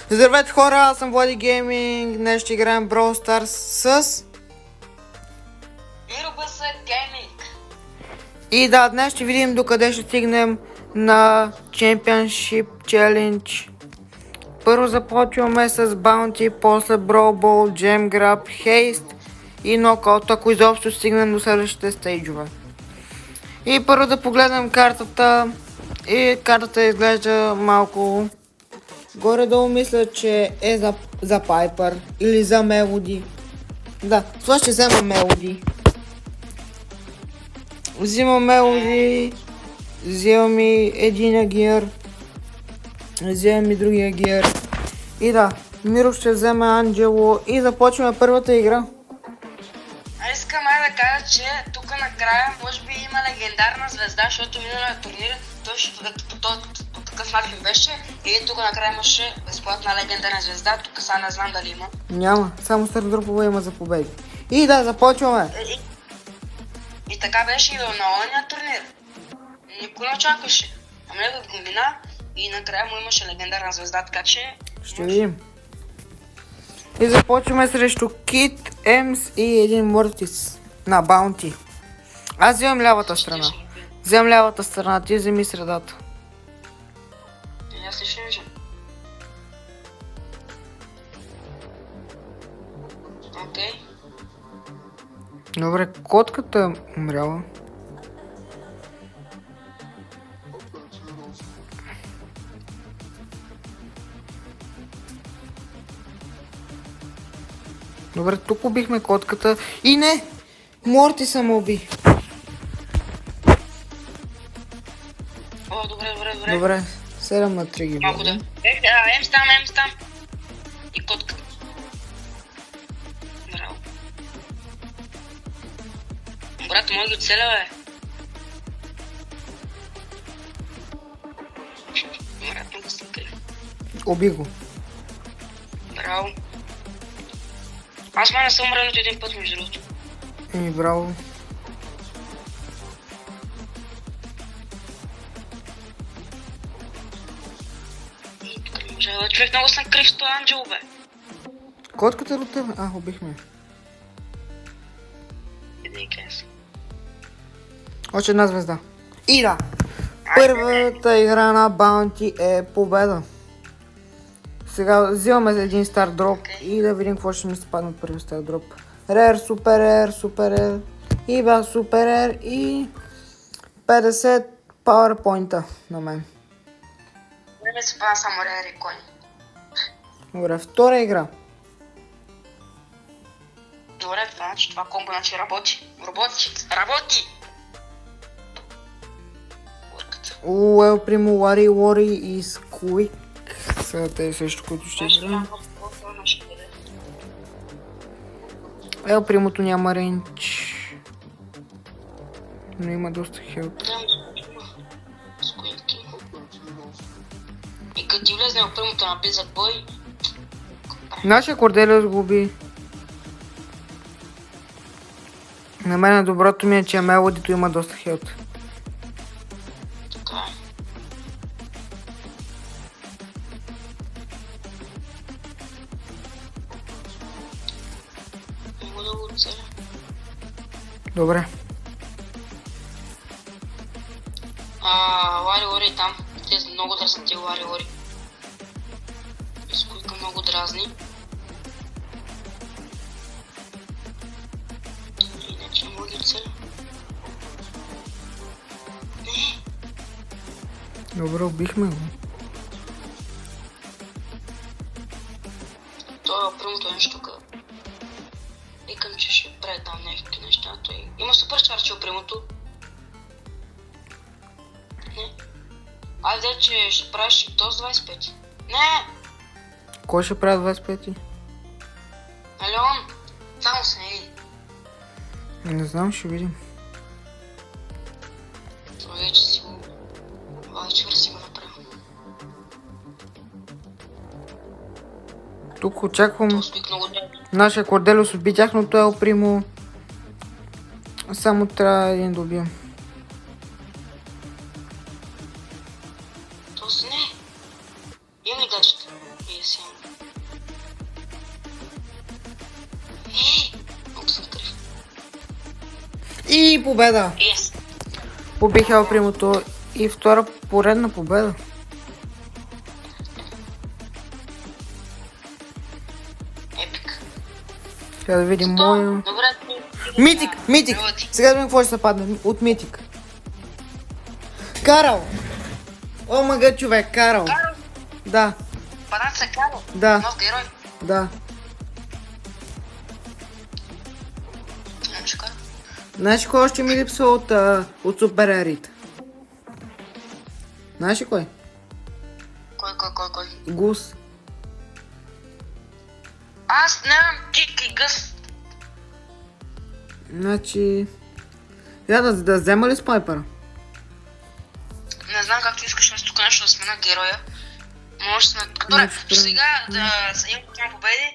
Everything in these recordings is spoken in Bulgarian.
Здравейте хора, аз съм Влади Гейминг. Днес ще играем Brawl Stars с... Миробъс Гейминг. И да, днес ще видим докъде ще стигнем на Championship Challenge. Първо започваме с Bounty, после Brawl Ball, Gem Grab, Haste и Knockout, ако изобщо стигнем до следващите стейджове. И първо да погледнем картата. И картата изглежда малко... Горе-долу мисля, че е за Пайпър или за Мелоди. Да, това ще взема Мелоди. Взимам Мелоди, взимам и единия гир, взимам и другия гир. И да, Миро ще вземе Анджело и започваме първата игра. Аз искам да кажа, че тук накрая може би има легендарна звезда, защото миналия турнир по такъв начин беше и тук накрая имаше безплатна легендарна звезда, тук сега не знам дали има. Няма, само стардропове има за победи. И да, започваме. И така беше и на ония турнир. Никой не очакваше. Ами го мина и накрая му имаше легендарна звезда, така че... Ще видим. И започваме срещу Кит, Емс и един Мортис на Баунти. Аз вземам лявата страна. Вземам лявата страна, ти вземи средата. И аз лично виждам. Окей. Добре, котката е умряла. Добре, тук убихме котката. И не! Мортиса ме уби. О, добре. Добре, 7 на 3 ги Малко да. бъде. Емс там. И котка. Браво. Брат, може да оцеля, бе. Брат, много съм крив. Уби го. Браво. Аз май не съм умрел нито един път, между другото. И браво. Тук не може да... Човек, много съм крив с този Анджел, бе. Котката е от тебе? Убихме. Иди и къде съм. Още една звезда. И да. Първата игра на Баунти е победа. Сега взимаме един стар дроп и да видим какво ще ми се падне от първи стар дроп. Рер, супер рер и ба супер рер и 50 пауърпойнта на мен. Не ми се пада само рер и кони. Добре, втора игра. Добре, значи това комбо значи работи. Работи! Урката. Уел Примо, Лори и Сквик. Сега те също, които ще играем. Ел Примото няма рейндж. Но има доста хелп. И като ти влезне в първото на близък бой... Нашия Корделиус го уби. На мен доброто ми е, че Мелодито има доста хелп. Така е. Мога да го оцеля. Добре. Лари там. Те са много дразни, Лари. Скойка много дразни. Иначе не мога да оцеля. Добре, убихме го. Това е първото нещо тук. Викам, че ще прави там някакви неща. Той има супер чарче от примото. Не. Айде, че ще правиш то с 25. Не! Кой ще прави 25-ти? Алеон! Само се не види. Не знам, ще видим. Това вече си го... Вече си го направил. Тук очаквам Това стоик много добре. нашия Корделиус уби тяхното Ел Примо. Само трябва един да убием. То си не. Имам и гаджета. И си имам. И победа! Yes. Побих Ел Примото и втора поредна победа. Епик. Сега да видим моя... Добре. Митик! Митик! Сега да видим какво ще се падне от Митик. Карал! О, мага човек, Карал! Карл. Да, Падат се Карл. Да. Нов герой. да. Немче Карл. Знаеш кой още ми липсва от Супер Ерит? Знаеш ли кой? Кой? Гус. Аз нямам кик и гъс. Значи... Я да взема ли спайпера? Не знам как ти искаш, аз тук нещо да смена героя. Може сме... Добре, сега да имам към победи.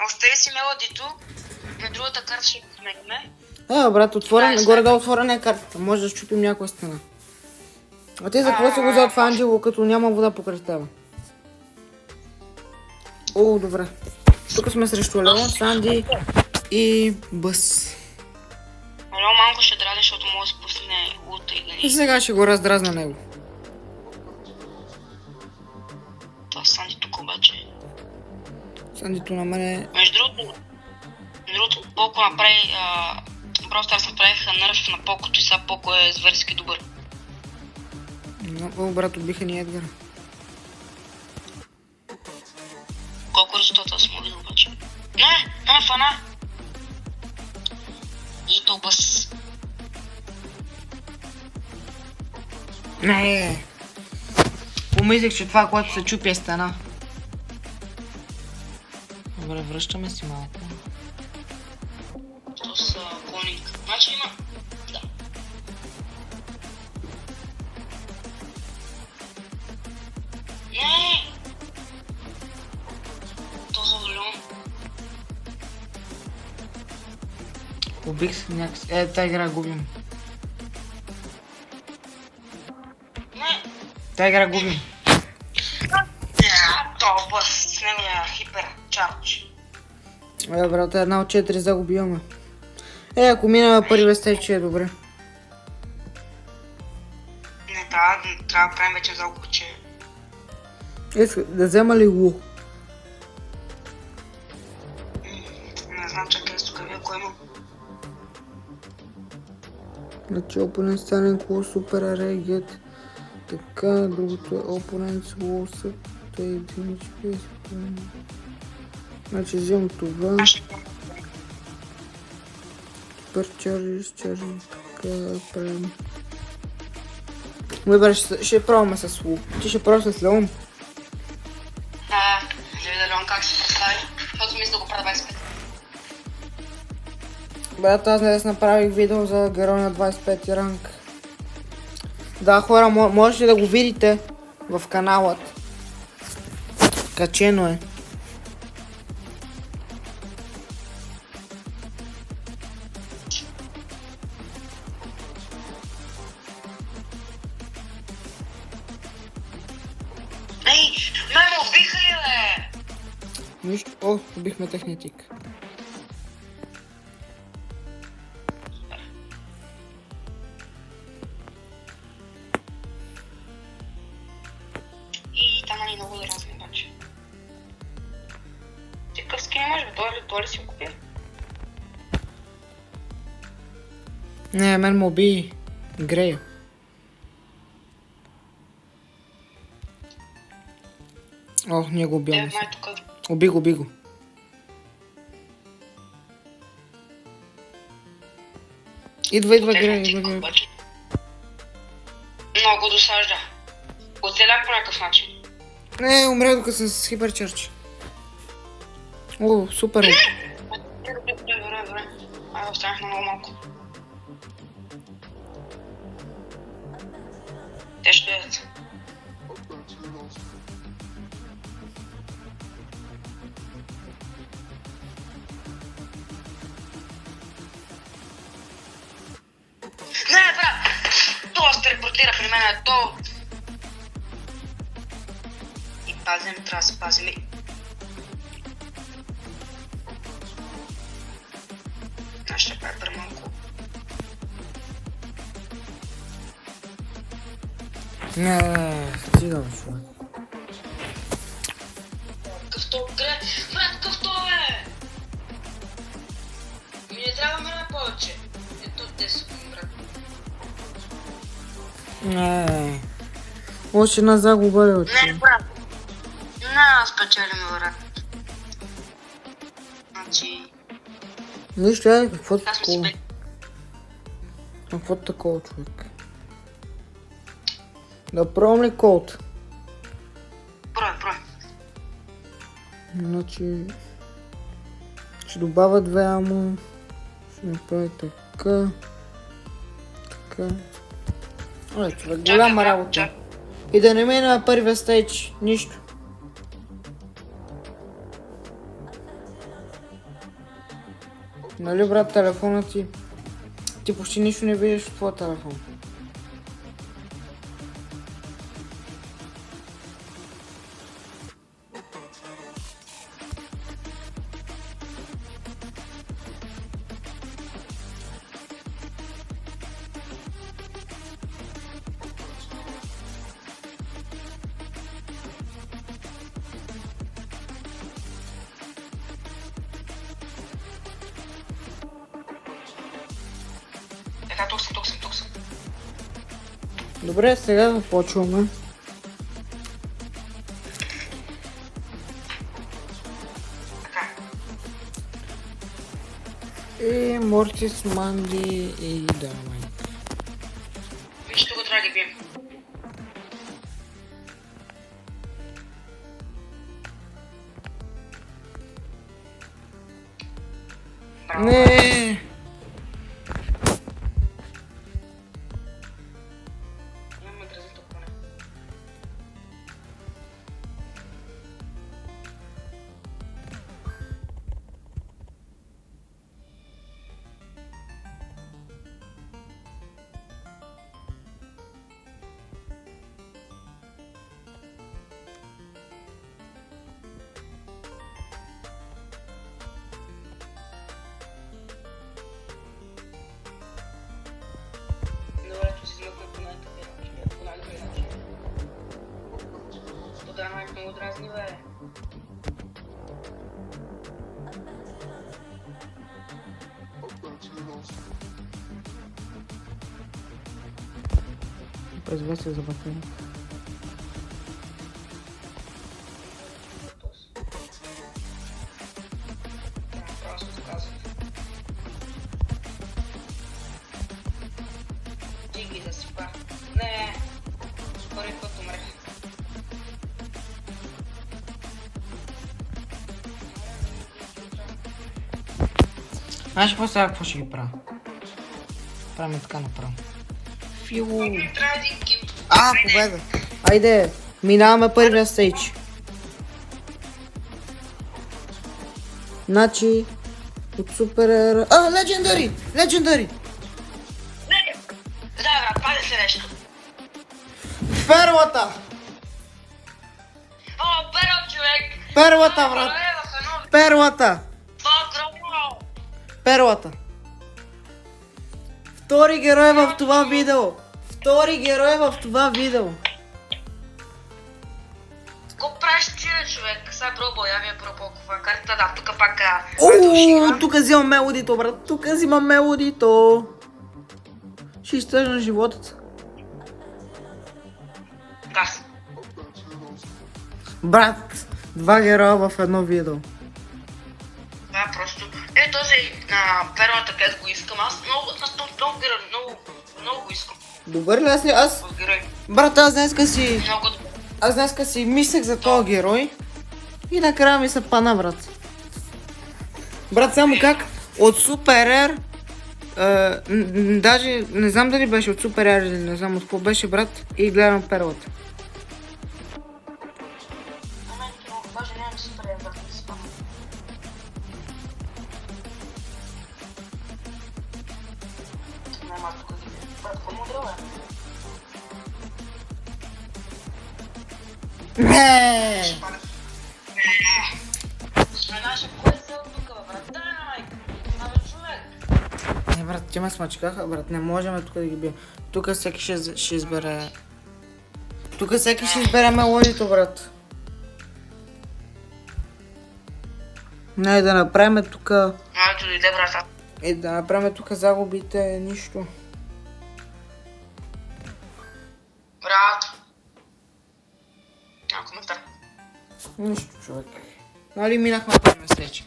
Остави си мелодито. На другата карта ще го смениме. Брат, отворен, Да, горе-долу отворена е картата. Може да щупим някоя стена. А ти за какво си го взел това Анджело, като няма вода покрай тебе? О, добре. Тук сме срещу Леон, Санди и Бъс. Много малко ще драде, защото може да се пусне лута и И гани. сега ще го раздразна него. Това Санди тук обаче. Сандито на мене... Между другото, Поко направи... Brawl Stars направиха нърф на Покото и сега Поко е зверски добър. О, брат, убиха ни Едгар. Колко резултата аз му видел обаче. Не, фана! И то бъс. Не. Помислих, че това, което се чупи е стена. Добре, връщаме си малко. То са клоник. Значи има... Да. Не! То за Леон. Убих се някакси. Тая игра губим. Не! Тая игра губим. То бъс с неговия хипер чардж. Брат, една от 4 загубиваме. Ако минаме първи стейдж е добре. Не, трябва да правим вече залог, че... Иска да взема ли Лу? Не знам, чакай тук вие кой има. Значи опонент стане Лу, супер регет. Така, другото е опонент с Лу, те единички. Значи взимам това. Аз ще правя. Супер чарджи, така правим. Добре, ще пробваме с Лу. Ти ще пробваш с Леон. Да видя Леон как се представи, защото мисля да го правя 25. Брат, аз днес направих видео за герой на 25 ранг. Да, хора, можете да го видите в каналът. Качено е. Ей, ме убиха ли, бе? Нищо. О, убихме техния тик. И там нали много да разни обаче. Ти какъв скин имаш, бе? Той ли си го купи? Не, мен му уби Грейл. О, ние го убиваме. Май тук. Уби го. Идва Грейл. Много досажда. Оцелях по някакъв начин. Не, умря докато съм с хиперчърч. О, супер. Добре. Останах на много малко. Те ще дойдат. Не, брат! Това се репортира при мен, то... И пазим, трябва да се пазим. Аз ще правя малко. Не, стига, бе, човек. Какъв то гре? Брат, какъв то е? Ми не трябва време повече. Ето 10 секунди, брат. Не. Още една загуба ли, Не, от брат. Не, спечелим, брат. Значи... нищо, какво Аз ми такова? си Какво такова, човек? Да пробвам ли код? Брой. Значи... ще добавя 2 амо. Ще направя така. Така. Оле, човек, голяма работа. И да не мина на първия стейдж, нищо. Нали, брат, телефона ти? Ти почти нищо не видиш от твоя телефон. Така, тук съм. Добре, сега започваме. Така. И Мортис, Манди и Даймайк. Виж, тук трябва да ги бием. Браво. Не. Имаме грозито поне. Добре, че си измъкна по най-тъпия начин. По най-добрия начин. Тогава майк много дразни, бе. През весело за батерия. Просто казвам. Ти ги засипа. Не, първи път умрех. Знаеш какво сега какво ще ги правя? Правим така направо. Фиу. Трябва да ги... Победа. Айде, минаваме първия стейдж. Значи, от супер ера... Легендари! Легендари! Не! Да, брат, пази се нещо. Перлата! О, перо, човек! Перлата, брат! Перлата! Това огромно! Перлата! Втори герой в това видео! Втори герой в това видео! Какво правиш ти, човек? Сега пробвал, я ми е пробвал каква карта, да, тук пак... Тук взимам мелодито, брат! Тук взимам мелодито! Ще изтъжна живота. Газ. Брат! 2 героя в едно видео. Да, просто... Този перлата, където го искам, аз много го искам. Добър ли аз? От герой. Брат, аз днеска си... Много добре. Аз днеска си мислех за този герой. И накрая ми се пана, брат. Брат, само как? От Супер Ер... даже не знам дали беше от Супер Ер или не знам от какво беше, брат. И гледам перлата. Даже нямам супер брат, не си спомням. Няма тук да ги... Брат, какво мудро е? Не! Наша, кой е цел тук, брат? Дай, майк! Абе, човек! Не, брат, те ме смачкаха, брат. Не можем тук да ги бием. Тук всеки ще избере... Тук всеки ще избере мелодито, брат. Не, да направим тук... Моето дойде, брата. Да направим тук загубите, нищо. Брат. Няма коментар. Нищо, човек. Нали минахме първи месеч.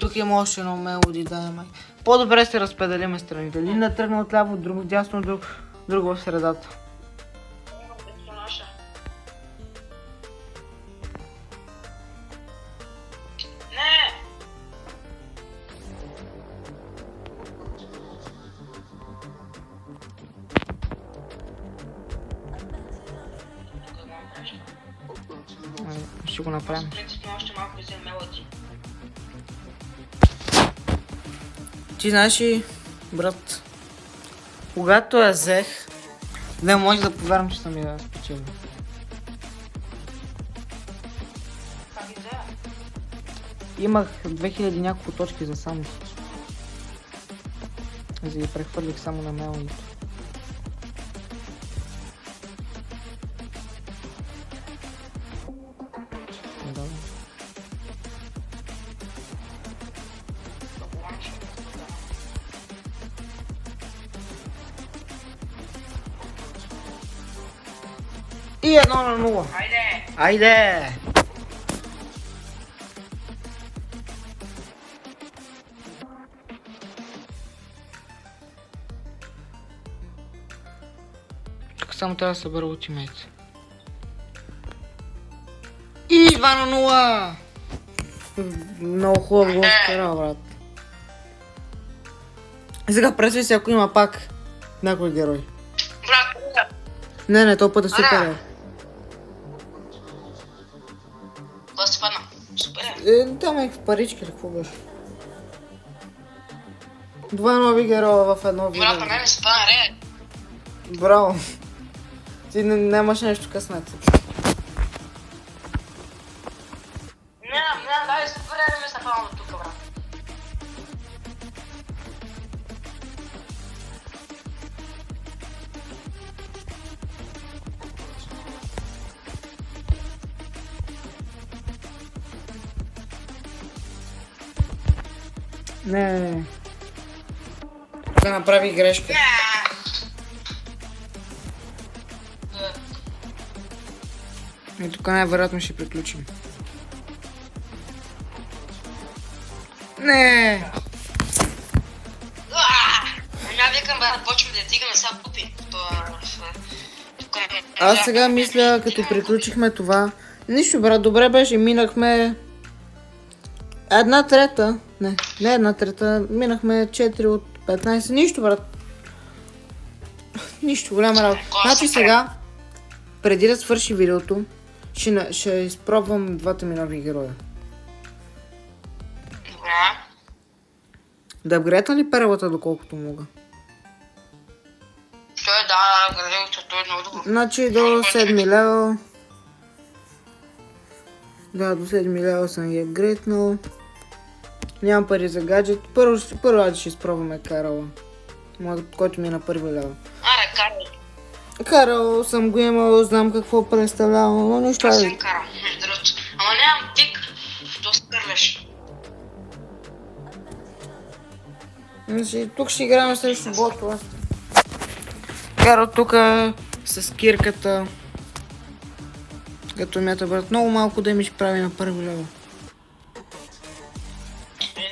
Тук има още едно мелоди, да, май. По-добре се разпределиме страните. Един да тръгне отляво, друг дясно, друг в средата. Не! Ще го направим. Принципно още малко да вземем мелоди. Ти знаеш ли, брат, когато я взех, не може да повярвам, че съм я спечелил. Как ги взе? Имах 2000 няколко точки за само. За ги прехвърлих само на мелодито. Да. И 1-0. Хайде! Айде! Тук само трябва да събера ултимейт. И 2-0! Много хубав гол вкара, брат. Сега представи си, ако има пак някой герой. Брат, Не, този път е супер. какво се падна? Супер е. Там е парички или какво беше? Два нови героя в едно видео. Брат, на мен ми се падна ре. Браво! Ти нямаш нещо късмет. Не, дай супер е, ми се падна до тук, брат. Не. Тук направи грешка. И тук най-вероятно ще приключим. Не. Ами викам, брат, почвам да тигаме сега купи. Аз сега мисля, като приключихме това... Нищо, брат, добре беше, минахме... Една трета. Не една трета. Минахме 4 от 15. Нищо, брат. Нищо, голяма работа. Значи сега, преди да свърши видеото, ще изпробвам двата ми нови героя. Добре. Да апгрейдна ли перлата, доколкото мога? Той да, градилото, той е много добро. Значи до 7 лева. Да, до 7 лева съм ги апгрейднал. Нямам пари за гаджет. Първо ще изпробваме Карала. Който ми е на първи лева. Аре, карай. Карал съм го имал, знам какво представлява, но нищо. Аз съм карал, между другото. Ама нямам тик, то скърляш. Значи, тук ще играем срещу ботове. Карал тук с кирката. Като мята, брат, много малко да ми ще прави на първи лева.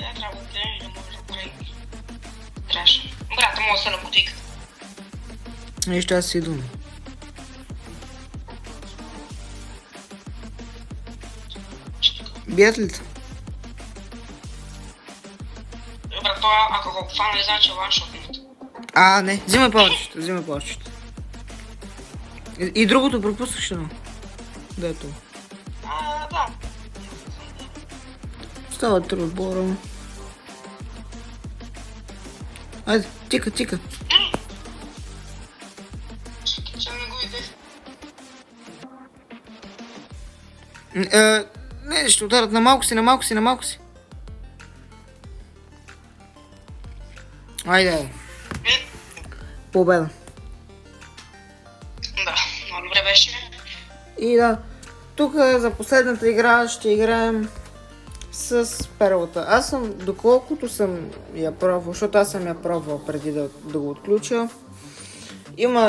Да, трябва да гледам и да може да прави. Трябваше. Брата, мога да се на бутиката. Нищо, аз си идвам. Бият ли те? Брат, това, ако го фана, значи ваншотнат. Не, взимай повечето. И другото пропускаш едно. Да е това. Да. Става 3 отбора. Айде, тика. Че не го видях. Не, ще ударят на малко си. Айде. Победа. Да, много добре беше. И да, тук за последната игра ще играем с перлата. Аз съм, доколкото съм я пробвал, защото аз съм я пробвал преди да го отключа.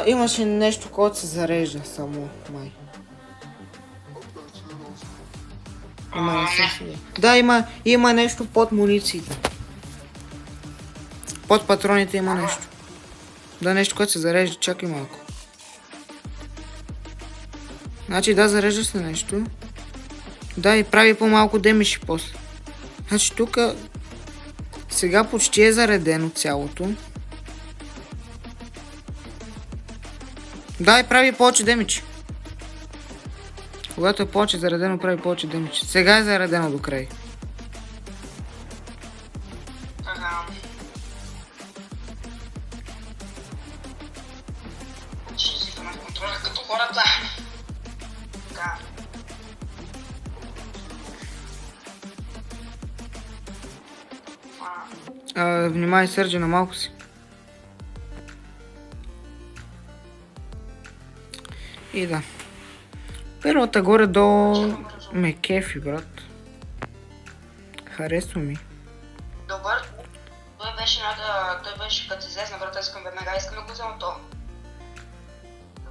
Имаше нещо, което се зарежда само, май. Да, има нещо под мунициите. Под патроните има нещо. Да, нещо, което се зарежда. Чакай малко. Значи да, зарежда се нещо. Да, и прави по-малко демиши после. Значи тук сега почти е заредено цялото. Да, и прави повече демичи. Когато е повече заредено, прави повече демичи. Сега е заредено до край. Ага. Ще си на контроля като хората. Така. Внимай, Сърджа, на малко си. И да. Перлата горе до ме кефи, брат. Харесва ми. Добър. Той беше като излезна, брат, искам да го взема то.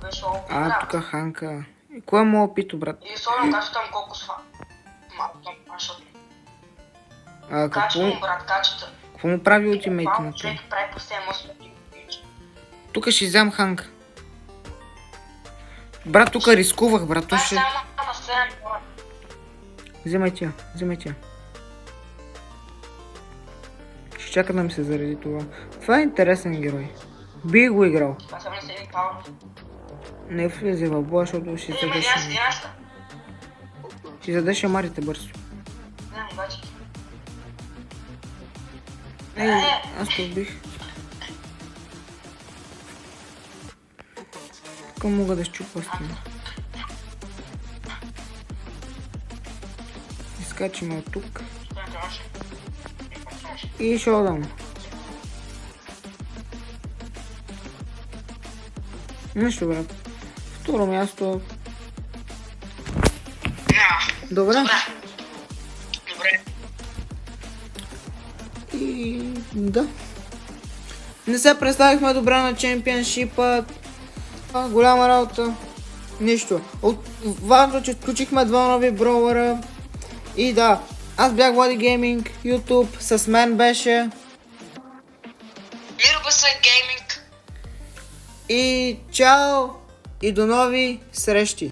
Той беше много брат. Тук Ханка. И кое му опито, брат? И особено качва там колко сва. Какво Качва, брат, качва. Какво му прави ултимейт на това? Човек прави по 7-8. Тук ще взем Ханка. Брат, тук рискувах, брат. Това е само на 7 хора. Вземай тя. Ще чака да ми се заради това. Това е интересен герой. Би го играл. Това само на 7 пауър. Не влезе в боя, защото ще задеше. Ще задеше марите бързо. Не, обаче. Аз те убих. Тук мога да щупа стена. Изкачим от тук. И шоудаун. Нищо, брат. Второ място. Добре. И да. Не се представихме добре на чемпионшипа. Голяма работа. Нищо. Важно, че включихме два нови броуъра. И да, аз бях Влади Гейминг, YouTube, с мен беше Мирбаса Гейминг. И чао и до нови срещи!